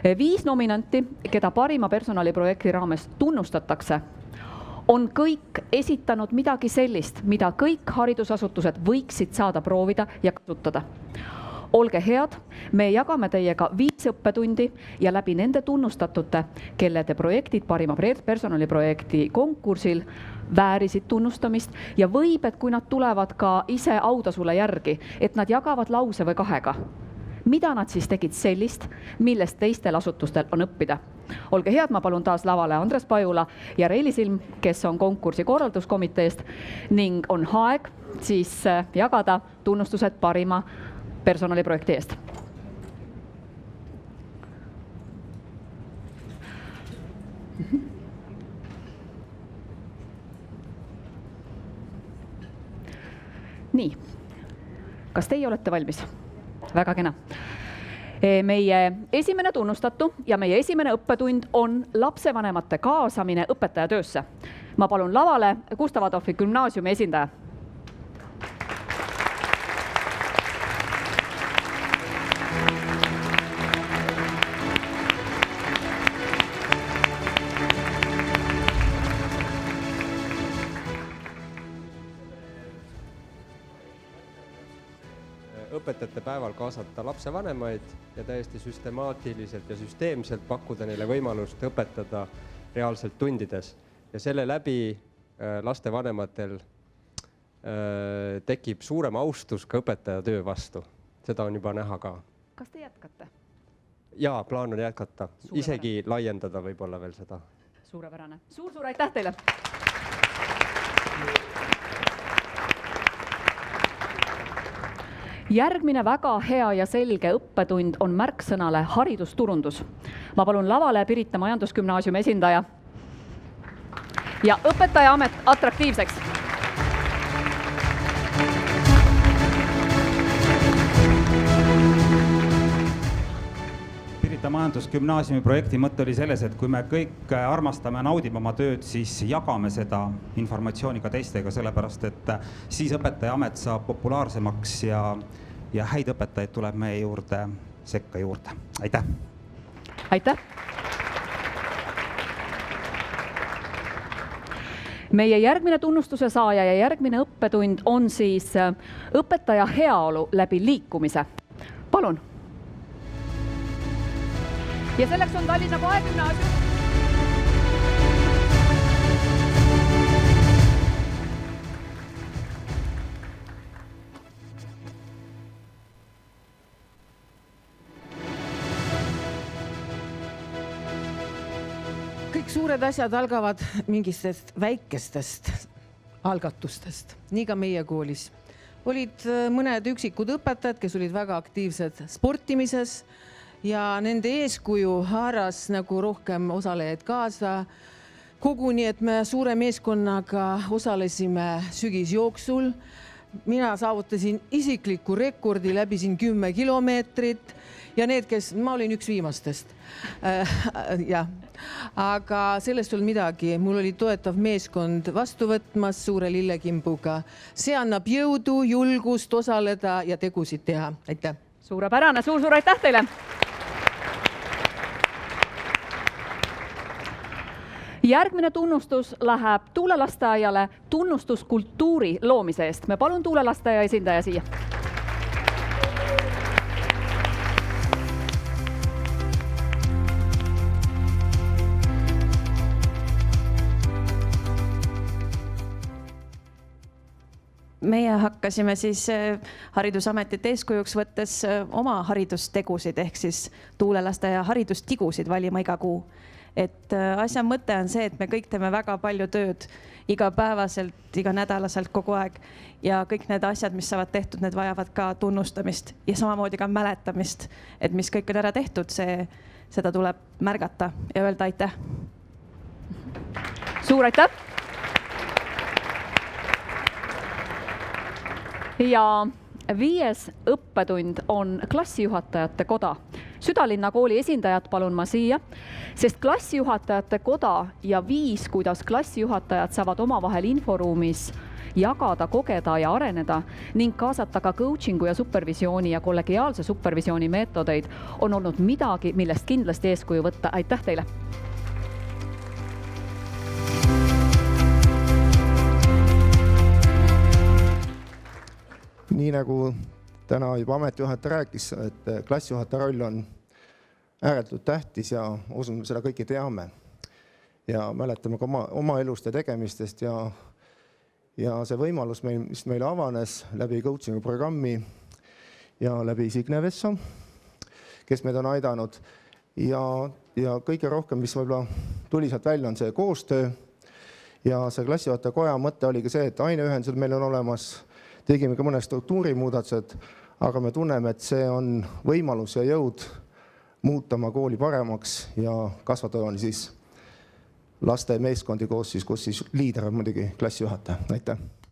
5 nominanti, keda parima personaliprojekti raames tunnustatakse, on kõik esitanud midagi sellist, mida kõik haridusasutused võiksid saada proovida ja kasutada. Olge head, me jagame teiega 5 õppetundi ja läbi nende tunnustatute, kelle te projektid parima personaliprojekti konkursil väärisid tunnustamist ja võib, et kui nad tulevad ka ise autasule järgi, et nad jagavad lause või 2. Mida nad siis tegid sellist, millest teistel asutustel on õppida? Olge head, ma palun taas lavale Andres Pajula ja Reili Silm, kes on konkursi korralduskomiteest ning on aeg siis jagada tunnustused parima personaliprojekti eest. Nii, kas teie olete valmis? Väga kena. Meie esimene tunnustatu ja meie esimene õppetund on lapsevanemate kaasamine õpetajatöösse. Ma palun lavale Gustav Adolfi gümnaasiumi esindaja. Õpetajate päeval kaasata lapsevanemaid ja täiesti süstemaatiliselt ja süsteemselt pakkuda neile võimalust õpetada reaalselt tundides. Ja selle läbi lastevanematel tekib suurem austus ka õpetaja töö vastu. Seda on juba näha ka. Kas te jätkate? Jaa, plaan on jätkata. Isegi laiendada võib-olla veel seda. Suurepärane. Suur aitäh teile! Järgmine väga hea ja selge õppetund on märksõnale haridusturundus. Ma palun lavale Pirita Majandusgümnaasiumi esindaja ja õpetaja amet atraktiivseks. Pirita Majandusgümnaasiumi projekti mõte oli selles, et kui me kõik armastame ja naudime oma tööd, siis jagame seda informatsiooni ka teistega, sellepärast et siis õpetaja amet saab populaarsemaks ja häid õpetajaid tuleb meie juurde sekka juurde. Aitäh! Aitäh! Meie järgmine tunnustuse saaja ja järgmine õppetund on siis õpetaja heaolu läbi liikumise. Palun! Ja selleks on Tallinna Poegümnaasium. Kõik suured asjad algavad mingistest väikestest algatustest. Nii ka meie koolis. Olid mõned üksikud õpetajad, kes olid väga aktiivsed sportimises ja nende eeskuju haaras nagu rohkem osalejaid kaasa. Koguni, et me suure meeskonnaga osalesime sügisjooksul. Mina saavutasin isikliku rekordi, läbisin 10 kilomeetrit ja need, kes, ma olin üks viimastest. Aga sellest oli midagi. Mul oli toetav meeskond vastu võtmas suure lillekimbuga. See annab jõudu, julgust osaleda ja tegusid teha. Aitäh! Suurepärane, suur aitäh teile! Järgmine tunnustus läheb Tuulelasteaiale tunnustuskultuuri loomise eest. Me palun Tuulelasteaia esindaja siia. Meie hakkasime siis Haridusametit eeskujuks võttes oma haridustegusid ehk siis Tuulelasteaia haridustigusid valima iga kuu. Et asja mõte on see, et me kõik teeme väga palju tööd igapäevaselt, iga nädalaselt kogu aeg ja kõik need asjad, mis saavad tehtud, need vajavad ka tunnustamist ja samamoodi ka mäletamist, et mis kõik on ära tehtud, seda tuleb märgata ja öelda aitäh. Suur aitäh! Ja 5. õppetund on klassijuhatajate koda. Südalinna kooli esindajad palun ma siia, sest klassijuhatajate koda ja viis, kuidas klassijuhatajad saavad omavahel inforuumis jagada, kogeda ja areneda ning kaasata ka coachingu ja supervisiooni ja kollegiaalse supervisiooni meetodeid, on olnud midagi, millest kindlasti eeskuju võtta. Aitäh teile! Nii nagu täna juba ametijuhataja rääkis, et klassijuhataja roll on ääretult tähtis ja usun, seda kõiki teame. Ja mäletame ka oma elust ja tegemistest ja see võimalus, mis meile avanes läbi coachingu programmi ja läbi Signe Vesso, kes meid on aidanud. Ja kõige rohkem, mis võib-olla tuli sealt välja, on see koostöö. Ja see klassijuhataja koja mõte oligi see, et aineühendused meil on olemas, tegime ka mõned struktuurimuudatused, aga me tunneme, et see on võimalus ja jõud muuta oma kooli paremaks ja kasvatada on siis laste meeskondi koos, kus siis liider on muidugi klassijuhataja. Aitäh!